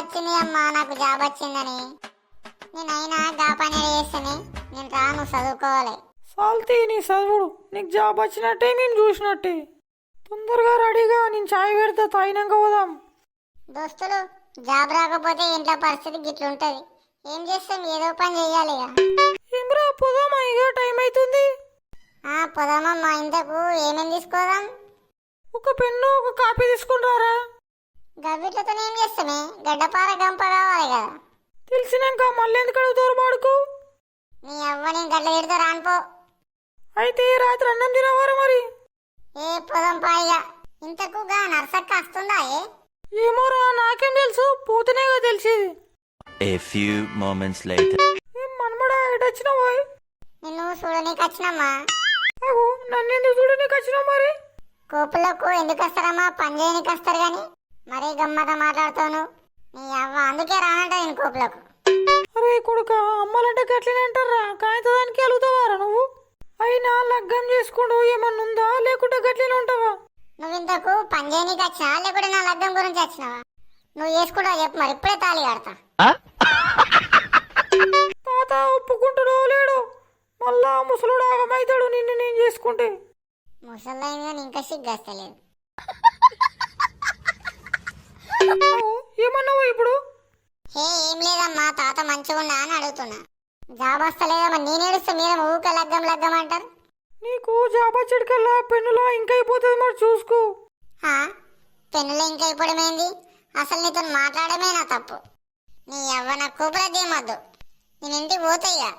వచ్చింది అమ్మా, నాకు జాబ్ వచ్చిందని. నేనైనా గా పని చేస్తానే, నేను రాను, చదువుకోవాలి. సాల్తీ నీ చదువుడు, నీకు జాబ్ వచ్చినట్టే నేను చూసినట్టే. తొందరగా రెడీగా నేను చాయ్ పెడతా, తాగినాక పోదాం. దోస్తులు, జాబ్ రాకపోతే ఇంట్లో పరిస్థితి గిట్లుంటది. ఏం చేస్తాం, ఏదో పని చెయ్యాలి. ఏమ్రా పోదామా, ఇక టైం అవుతుంది. పోదామమ్మా. ఇంతకు ఏమేం తీసుకోదాం? ఒక పెన్ను ఒక కాపీ తీసుకుని రారా. గవ్విట్లతో ఏం చేస్తామే, గడ్డపార గంప కావాలి కదా. తెలిసినాక మళ్ళీ ఎందుకు అడుగుతారు బాడుకు? నీ అవ్వని గడ్డ తిడితే రానుపో. అయితే రాత్రి అన్నం తినవారా మరి? పోదాం పాయిగా. ఇంతకు గా నర్సక్క వస్తుందా? ఏమోరా, నాకేం తెలుసు, పోతేనేగా తెలిసేది. A few moments later. ఏం మనమడా, ఎటొచ్చినావు? నిన్ను చూడనీకి వచ్చినమ్మా. అగో, నన్ను ఎందుకు చూడనీకి వచ్చినావు మరి? కోపులకు ఎందుకు వస్తారమ్మా, పని చేయనీకి వస్తారు గాని. మరీ గమ్మత మాట్లాడుతాను. నీ అవ్వ అందుకే రానంట నేను కోపులకు. అరే కొడుక, అమ్మాలంటే గట్లనే అంటారా? కాగితానికి అలుగుతావారా నువ్వు? అయినా లగ్గం చేసుకుంటూ ఏమన్నా ఉందా, లేకుంటే గట్లనే ఉంటావా? నువ్వు ఇంతకు పని చేయనీకి వచ్చినా, లేకుంటే నా లగ్గం గురించి వచ్చినావా? నువ్వు చేసుకుంటావు చెప్పు, మరి ఇప్పుడే తాళి కడతా. తాత ఒప్పుకుంటాడో లేడో, మళ్ళా ముసలుడు ఆగమైతాడు నిన్ను నేను చేసుకుంటే. ముసలైన కానీ ఇంకా సిగ్గస్తలేదు. ఏమన్నావు ఇప్పుడు? ఏం లేదమ్మా, తాత మంచిగా ఉన్నా అని అడుగుతున్నా. జాబ్ వస్తలేదమ్మా, నేను ఏడుస్తా, మీద ఊక లగ్గం లగ్గం అంటారు. నీకు జాబ్ వచ్చేటికల్లా పెన్నులో ఇంకా అయిపోతుంది, మరి చూసుకో. పెన్నులో ఇంకా అయిపోవడమేంది? అసలు నీతో మాట్లాడమే నా తప్పు. నీ అవ్వ నా కూపురదేమద్దు, నేను ఇంటికి పోతాయ్యా.